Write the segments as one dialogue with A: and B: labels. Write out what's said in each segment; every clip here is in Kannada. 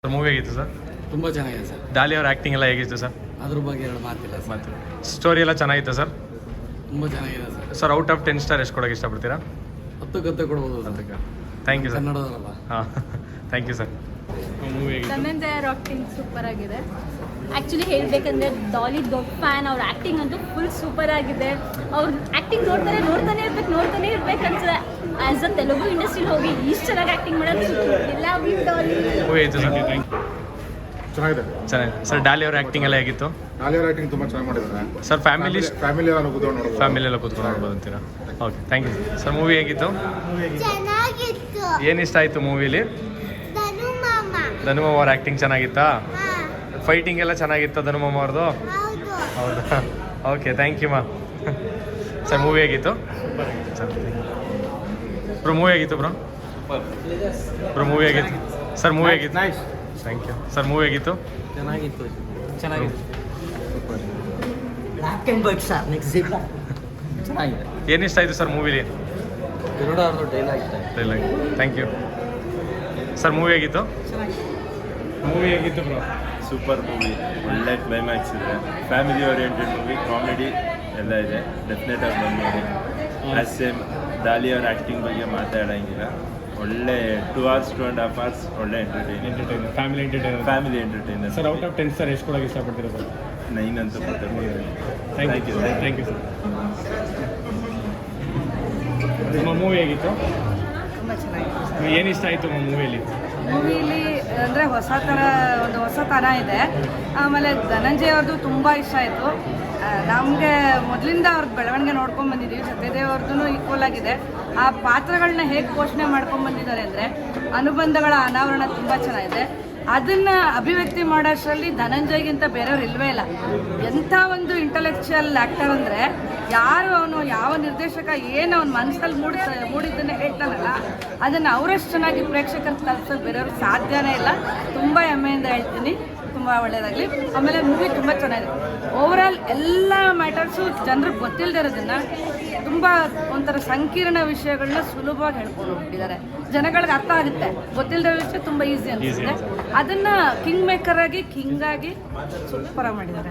A: ಸರ್ ಮೂವಿ ಹೇಗಿತ್ತು ಸರ್?
B: ತುಂಬ ಚೆನ್ನಾಗಿದೆ ಸರ್.
A: ಡಾಲಿ ಅವ್ರ ಆ್ಯಕ್ಟಿಂಗ್ ಎಲ್ಲ ಹೇಗಿತ್ತು ಸರ್?
B: ಅದ್ರ ಬಗ್ಗೆ ಎರಡು ಮಾತಿಲ್ಲ ಸರ್.
A: ಮತ್ತು ಸ್ಟೋರಿ ಎಲ್ಲ ಚೆನ್ನಾಗಿತ್ತು ಸರ್?
B: ತುಂಬ ಚೆನ್ನಾಗಿದೆ sir.
A: Sir out of 10 star ಎಷ್ಟು ಕೊಡೋಕೆ ಇಷ್ಟಪಡ್ತೀರಾ?
B: 10 ಗಂಟೆ ಕೊಡ್ಬೋದು ಸರ್.
A: ಅದಕ್ಕೆ ಥ್ಯಾಂಕ್ ಯು ಸರ್.
B: ಕನ್ನಡದವರಲ್ಲ.
A: ಹಾಂ ಥ್ಯಾಂಕ್ ಯು ಸರ್. ಮೂವಿ ಹೇಗಿತ್ತು?
C: ಧನಂಜಯ ಆಕ್ಟಿಂಗ್ ಸೂಪರ್ ಆಗಿದೆ. ಆ್ಯಕ್ಚುಲಿ ಹೇಳಬೇಕಂದ್ರೆ ಡಾಲಿ ದೊಡ್ಡ ಫ್ಯಾನ್. ಅವ್ರ ಆ್ಯಕ್ಟಿಂಗ್ ಅಂತೂ ಫುಲ್ ಸೂಪರ್ ಆಗಿದೆ. ಅವ್ರ ಆ್ಯಕ್ಟಿಂಗ್ ನೋಡ್ತಾನೆ ಇರ್ಬೇಕು ಅನ್ಸುತ್ತೆ. ಆ್ಯಸ್ ಅ ತೆಲುಗು ಇಂಡಸ್ಟ್ರಿಲಿ ಹೋಗಿ ಇಷ್ಟು ಚೆನ್ನಾಗಿ ಆ್ಯಕ್ಟಿಂಗ್ ಮಾಡೋದು ಎಲ್ಲ ಡಾಲಿ.
A: ಮೂವಿ ಆಯಿತು ಸರ್?
D: ಚೆನ್ನಾಗಿದೆ
A: ಸರ್ ಡಾಲಿ ಅವ್ರ ಆ್ಯಕ್ಟಿಂಗ್ ಎಲ್ಲ ಹೇಗಿತ್ತು?
D: ಡಾಲಿ ಅವ್ರ ಆ್ಯಕ್ಟಿಂಗ್ ತುಂಬ ಚೆನ್ನಾಗಿ ಮಾಡಿದ್ದಾರೆ
A: ಸರ್ ಫ್ಯಾಮಿಲಿ
D: ಎಲ್ಲ ಕೂತ್ಕೊಂಡು ನೋಡ್ಬೋದು.
A: ಫ್ಯಾಮಿಲಿ ಎಲ್ಲ ಕೂತ್ಕೊಂಡು ನೋಡ್ಬೋದು ಅಂತೀರಾ? Okay thank you sir. Movie ಹೇಗಿತ್ತು?
E: ಚೆನ್ನಾಗಿತ್ತು.
A: ಏನು ಇಷ್ಟ ಆಯಿತು ಮೂವಿಲಿ? ಧನುಮಾಮ ಅವ್ರ ಆ್ಯಕ್ಟಿಂಗ್ ಚೆನ್ನಾಗಿತ್ತಾ? ಫೈಟಿಂಗ್ ಎಲ್ಲ ಚೆನ್ನಾಗಿತ್ತು ಧನುಮಾಮ ಅವ್ರದ್ದು? ಹೌದಾ? ಓಕೆ ಥ್ಯಾಂಕ್ ಯು ಮಾ. ಸರ್ ಮೂವಿ ಹೇಗಿತ್ತು? ಬ್ರೋ ಮೂವಿ ಹೇಗಿತ್ತು ಬ್ರೋ? ಮೂವಿ ಹೇಗಿತ್ತು ಸರ್? ಮೂವಿ ಹೇಗಿತ್ತು? Thank you sir. ಮೂವಿ ಹೇಗಿತ್ತು?
B: ಚೆನ್ನಾಗಿತ್ತು.
F: Black and white sir. Next
B: ಚೆನ್ನಾಗಿದೆ.
A: ಏನು ಇಷ್ಟ ಆಯಿತು ಸರ್ ಮೂವಿಲಿ?
B: ಗರುಡ ಅವ್ರದ್ದು ಡೈಲಾಗ್ ಇಷ್ಟ ಆಯ್ತು.
A: Dialogue. Thank you sir. Movie ಹೇಗಿತ್ತು? ಮೂವಿ ಹೇಗಿತ್ತು ಬ್ರೋ?
G: ಸೂಪರ್ ಮೂವಿ, ಒಳ್ಳೆ ಕ್ಲೈಮ್ಯಾಕ್ಸ್ ಇದೆ, ಫ್ಯಾಮಿಲಿ ಓರಿಯೆಂಟೆಡ್ ಮೂವಿ, ಕಾಮಿಡಿ ಎಲ್ಲ ಇದೆ. ಡೆಫಿನೆಟ್ ಆಗಿ ಬಂದು ನೋಡಿ. ಆ್ಯಸ್ ಸೇಮ್ ಡಾಲಿ ಅವ್ರ ಆ್ಯಕ್ಟಿಂಗ್ ಬಗ್ಗೆ ಮಾತಾಡೋಂಗಿಲ್ಲ. ಒಳ್ಳೆ 2 hours 2.5 hours ಒಳ್ಳೆ entertainer, family entertainer.
A: Sir out of 10 star ಎಷ್ಟು ಕೊಡೋಕೆ ಇಷ್ಟಪಡ್ತೀರಾ ಸರ್?
G: 9 ಅಂತ ಕೊಡ್ತಾರೆ.
A: Thank you sir. ನಿಮ್ಮ ಮೂವಿ ಹೇಗಿತ್ತು?
H: ತುಂಬ ಚೆನ್ನಾಗಿದೆ.
A: ಏನು ಇಷ್ಟ ಆಯಿತು ಮೂವಿಯಲ್ಲಿ?
H: ಮೂವಿಲಿ ಅಂದರೆ ಹೊಸತನ ಇದೆ. ಆಮೇಲೆ ಧನಂಜಯ ಅವ್ರದ್ದು ತುಂಬ ಇಷ್ಟ ಆಯಿತು. ನಮಗೆ ಮೊದಲಿಂದ ಅವ್ರದ್ದು ಬೆಳವಣಿಗೆ ನೋಡ್ಕೊಂಡು ಬಂದಿದ್ದೀವಿ. ಸತ್ಯದೇವ್ ಅವ್ರದ್ದು ಈಕ್ವಲ್ ಆಗಿದೆ. ಆ ಪಾತ್ರಗಳನ್ನ ಹೇಗೆ ಪೋಷಣೆ ಮಾಡ್ಕೊಂಡು ಬಂದಿದ್ದಾರೆ ಅಂದರೆ ಅನುಬಂಧಗಳ ಅನಾವರಣ ತುಂಬ ಚೆನ್ನಾಗಿದೆ. ಅದನ್ನು ಅಭಿವ್ಯಕ್ತಿ ಮಾಡೋಷ್ಟರಲ್ಲಿ ಧನಂಜಯ್ಗಿಂತ ಬೇರೆಯವ್ರು ಇಲ್ಲವೇ ಇಲ್ಲ. ಎಂಥ ಒಂದು ಇಂಟೆಲೆಕ್ಚುಯಲ್ ಆ್ಯಕ್ಟರ್ ಅಂದರೆ ಯಾರು ಅವನು, ಯಾವ ನಿರ್ದೇಶಕ ಏನು ಅವನ ಮನಸ್ಸಲ್ಲಿ ಮೂಡಿದ್ದನ್ನು ಹೇಳ್ತಾನಲ್ಲ, ಅದನ್ನು ಅವರಷ್ಟು ಚೆನ್ನಾಗಿ ಪ್ರೇಕ್ಷಕರಿಗೆ ತಲುಪಿಸೋದು ಬೇರೆಯವ್ರಿಗೆ ಸಾಧ್ಯನೇ ಇಲ್ಲ. ತುಂಬ ಹೆಮ್ಮೆಯಿಂದ ಹೇಳ್ತೀನಿ. ತುಂಬ ಒಳ್ಳೆಯದಾಗಲಿ. ಆಮೇಲೆ ಮೂವಿ ತುಂಬ ಚೆನ್ನಾಗಿದೆ. ಓವರಾಲ್ ಎಲ್ಲ ಮ್ಯಾಟರ್ಸು ಜನರಿಗೆ ಗೊತ್ತಿಲ್ಲದೆ ಇರೋದನ್ನು ತುಂಬ ಒಂಥರ ಸಂಕೀರ್ಣ ವಿಷಯಗಳನ್ನ ಸುಲಭವಾಗಿ ಹೇಳ್ಕೊಂಡು ಹೋಗ್ಬಿಟ್ಟಿದ್ದಾರೆ. ಜನಗಳಿಗೆ ಅರ್ಥ ಆಗುತ್ತೆ. ಗೊತ್ತಿಲ್ಲದ ವಿಷಯ ತುಂಬ ಈಸಿ ಅನಿಸುತ್ತೆ. ಅದನ್ನು ಕಿಂಗ್ ಮೇಕರ್ ಆಗಿ ಕಿಂಗಾಗಿ ಸೂಪರಾಗಿ ಮಾಡಿದ್ದಾರೆ.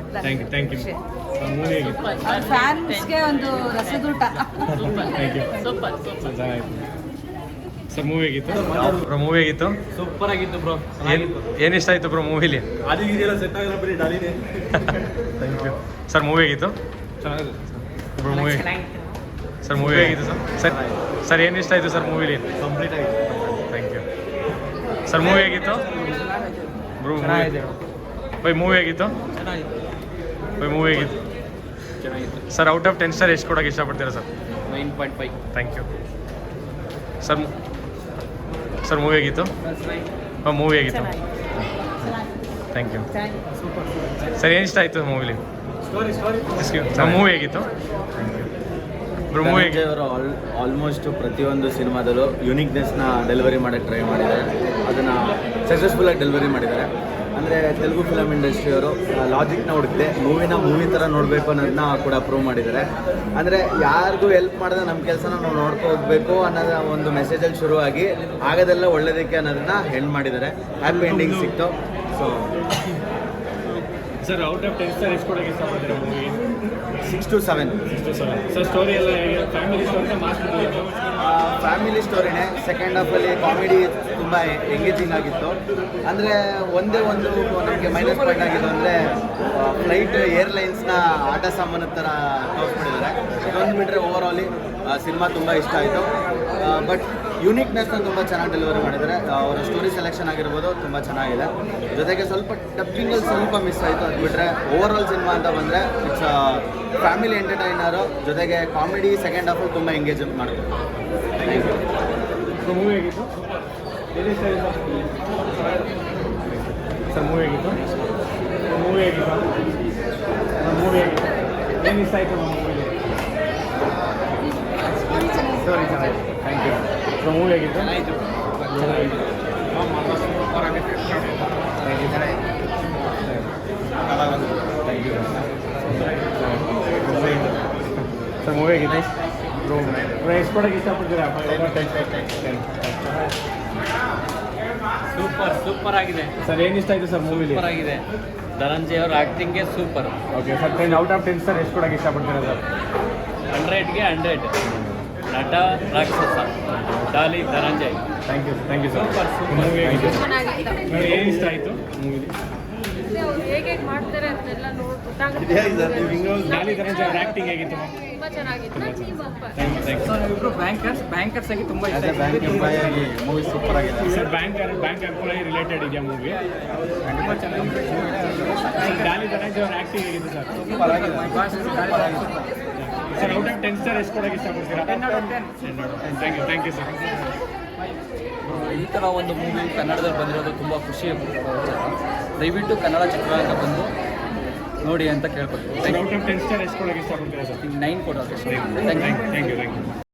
H: ಫ್ಯಾನ್ಸ್ಗೆ ಒಂದು ರಸದೂಟ.
A: ಸರ್ ಮೂವಿ ಹೇಗಿತ್ತು ಬ್ರೋ? ಮೂವಿ ಹೇಗಿತ್ತು?
B: ಸೂಪರ್ ಆಗಿತ್ತು ಬ್ರೋ.
A: ಏನು ಇಷ್ಟ ಆಯಿತು ಬ್ರೋ ಮೂವಿಲಿ?
B: ಅದೀಗೆಲ್ಲ ಸೆಟ್ ಆಗಿರೋ ಬರೀ ಡಾಲಿನೇ.
A: Thank you sir. ಮೂವಿ ಹೇಗಿತ್ತು ಬ್ರೋ? ಮೂವಿ ಸರ್ ಮೂವಿ ಹೇಗಿತ್ತು ಸರ್? ಸರ್ ಏನು ಇಷ್ಟ ಆಯಿತು ಸರ್ ಮೂವಿಲಿ?
B: ಕಂಪ್ಲೀಟ್ ಆಗಿದೆ.
A: Thank you sir. ಮೂವಿ ಹೇಗಿತ್ತು ಬ್ರೋ? ಮೂವಿ ಹೇಗಿತ್ತು? ಮೂವಿ ಹೇಗಿತ್ತು ಸರ್? ಔಟ್ ಆಫ್ 10 ಸ್ಟಾರ್ ಎಷ್ಟು ಕೊಡೋಕೆ ಇಷ್ಟಪಡ್ತೀರಾ sir?
B: 9.5.
A: Thank you sir. Sir movie ಹೇಗಿತ್ತು? ಮೂವಿ ಹೇಗಿತ್ತು? Thank you sir. ಏನು ಇಷ್ಟ ಆಯಿತು ಮೂವಿಲಿ? ಸರ್ ಮೂವಿ ಹೇಗಿತ್ತು? ಬ್ರೋ ಮೂವಿ ಹೇಗಿತ್ತು?
I: ಅವರು ಆಲ್ಮೋಸ್ಟ್ ಪ್ರತಿಯೊಂದು ಸಿನಿಮಾದಲ್ಲೂ ಯುನಿಕ್ನೆಸ್ನ ಡೆಲಿವರಿ ಮಾಡೋಕ್ಕೆ ಟ್ರೈ ಮಾಡಿದ್ದಾರೆ. ಅದನ್ನು ಸಕ್ಸಸ್ಫುಲ್ಲಾಗಿ ಡೆಲಿವರಿ ಮಾಡಿದ್ದಾರೆ. ಅಂದರೆ ತೆಲುಗು ಫಿಲಮ್ ಇಂಡಸ್ಟ್ರಿಯವರು ಲಾಜಿಕ್ನ ಹುಡುಕದೆ ಮೂವಿ ಥರ ನೋಡಬೇಕು ಅನ್ನೋದನ್ನ ಕೂಡ ಪ್ರೂವ್ ಮಾಡಿದ್ದಾರೆ. ಅಂದರೆ ಯಾರಿಗೂ ಹೆಲ್ಪ್ ಮಾಡಿದ್ರೆ ನಮ್ಮ ಕೆಲಸನ ನಾವು ನೋಡ್ಕೊ ಹೋಗಬೇಕು ಅನ್ನೋದು ಒಂದು ಮೆಸೇಜಲ್ಲಿ ಶುರುವಾಗಿ ಆಗೋದೆಲ್ಲ ಒಳ್ಳೆಯದಕ್ಕೆ ಅನ್ನೋದನ್ನ ಹೆಣ್ಣು ಮಾಡಿದ್ದಾರೆ. ಹ್ಯಾಪಿ ಎಂಡಿಂಗ್ ಸಿಕ್ತು. So
A: sir out of 10 star ಎಷ್ಟು ಕೊಡೋಕೆ ಇಷ್ಟಪಡ್ತೀರಾ ಮೂವಿಗೆ?
I: 6 to 7.
A: ಸರ್ ಸ್ಟೋರಿ ಎಲ್ಲ ಫ್ಯಾಮಿಲಿ ಸ್ಟೋರಿ
I: ಫ್ಯಾಮಿಲಿ ಸ್ಟೋರಿನೇ. ಸೆಕೆಂಡ್ ಹಾಫಲ್ಲಿ ಕಾಮಿಡಿ ತುಂಬ ಎಂಗೇಜಿಂಗ್ ಆಗಿತ್ತು. ಅಂದರೆ ಒಂದೇ ಒಂದು ನಮಗೆ ಮೈನಸ್ ಪಾಯಿಂಟ್ ಆಗಿತ್ತು ಅಂದರೆ ಫ್ಲೈಟ್ ಏರ್ಲೈನ್ಸ್ನ ಆಟ ಸಾಮಾನು ಥರ ತೋರಿಸ್ಬಿಟ್ಟಿದ್ದಾರೆ. ಇದೊಂದು ಬಿಟ್ಟರೆ ಓವರ್ ಆಲಿ ಸಿನಿಮಾ ತುಂಬ ಇಷ್ಟ ಆಯಿತು. ಬಟ್ ಯುನಿಕ್ನೆಸ್ನ ತುಂಬ ಚೆನ್ನಾಗಿ ಡೆಲಿವರಿ ಮಾಡಿದ್ದಾರೆ. ಅವರ ಸ್ಟೋರಿ ಸೆಲೆಕ್ಷನ್ ಆಗಿರ್ಬೋದು ತುಂಬ ಚೆನ್ನಾಗಿದೆ. ಜೊತೆಗೆ ಸ್ವಲ್ಪ ಡಬ್ಬಿಂಗಲ್ಲಿ ಸ್ವಲ್ಪ ಮಿಸ್ ಆಯಿತು. ಅದು ಬಿಟ್ಟರೆ ಓವರ್ ಆಲ್ ಸಿನಿಮಾ ಅಂತ ಬಂದರೆ ಇಟ್ಸ್ ಫ್ಯಾಮಿಲಿ ಎಂಟರ್ಟೈನರು. ಜೊತೆಗೆ ಕಾಮಿಡಿ ಸೆಕೆಂಡ್ ಹಾಫು ತುಂಬ ಎಂಗೇಜ್ ಮಾಡಿದ್ರು. Thank you.
A: ಮೂವಿ ಹೇಗಿತ್ತು? ಸರ್ ಮೂವಿ ಹೇಗಿತ್ತು? ಮೂವಿ ಹೇಗಿತ್ತು? ಮೂವಿ ಹೇಗಿತ್ತು? ಏನು ಇಷ್ಟ ಆಯಿತು ಮೂವಿಲಿ? ಸ್ಟೋರಿ ಚೆನ್ನಾಗಿತ್ತು. Thank you. ಸೊ ಮೂವಿ ಹೇಗಿತ್ತು? ಚೆನ್ನಾಗಿತ್ತು. Thank you sir. ಮೂವಿ ಹೇಗಿದೆ ಬ್ರೋ? ಎಷ್ಟು ಕೊಡೋಕೆ ಇಷ್ಟಪಡ್ತೀರಾ?
B: ಸೂಪರ್ ಸೂಪರ್ ಆಗಿದೆ
A: ಸರ್ ಏನು ಇಷ್ಟ ಆಯಿತು ಸರ್ ಮೂವಿಲಿ?
B: ಸೂಪರ್ ಆಗಿದೆ. ಧನಂಜಯ್ ಅವ್ರ ಆ್ಯಕ್ಟಿಂಗೇ super.
A: Okay sir 10 out of 10 sir ಎಷ್ಟು ಕೊಡೋಕೆ ಇಷ್ಟಪಡ್ತೀರಾ ಸರ್?
B: 100ಗೆ 100. ನಟ ರಾಕ್ಷಸ Daali Dhananjay.
A: Thank you sir. Movie ಹೇಗಿತ್ತು? ಏನು ಇಷ್ಟ ಆಯಿತು ಮೂವಿಲಿ?
H: ಅವ್ರು ಹೇಗೆ ಮಾಡ್ತಾರೆ ಅದನ್ನೆಲ್ಲ
A: ಡಾಲಿ ಧನಂಜಯ್ ಅವ್ರ ಆ್ಯಕ್ಟಿಂಗ್ ಹೇಗಿತ್ತು?
H: ತುಂಬ ಚೆನ್ನಾಗಿತ್ತು.
A: Thank you.
B: ಇಬ್ರು ಬ್ಯಾಂಕರ್ಸ್ ಆಗಿ ತುಂಬ ಇಷ್ಟ
I: ಮೂವಿ ಸೂಪರ್ ಆಗಿದೆ.
A: ಸರ್ ಬ್ಯಾಂಕ್ ಎಂಪ್ಲಾಯಿ ರಿಲೇಟೆಡ್ ಇದೆಯಾ ಮೂವಿ? ಸರ್ ಡಾಲಿ ಧನಂಜಯ್ ಅವ್ರ ಆ್ಯಕ್ಟಿಂಗ್ ಹೇಗಿತ್ತು sir? Sir out of 10 sir ಎಷ್ಟು ಕೊಡೋಕೆ ಇಷ್ಟಪಡ್ತೀರಾ?
B: 10 out of 10.
A: Thank you sir.
B: ಈ ಥರ ಒಂದು ಮೂವಿ ಕನ್ನಡದಲ್ಲಿ ಬಂದಿರೋದು ತುಂಬ ಖುಷಿ ವಿಚಾರ. ದಯವಿಟ್ಟು ಕನ್ನಡ ಚಿತ್ರರಂಗ ಬಂದು ನೋಡಿ ಅಂತ ಕೇಳ್ಕೊಳ್ತೀವಿ.
A: ಸರ್ ಔಟ್ ಆಫ್ 10 ಸ್ಟಾರ್ ಎಷ್ಟು ಕೊಡೋಕೆ ಇಷ್ಟಪಡ್ತೀರಾ ಸರ್?
B: 9 ಕೊಡೋದು.
A: Thank you.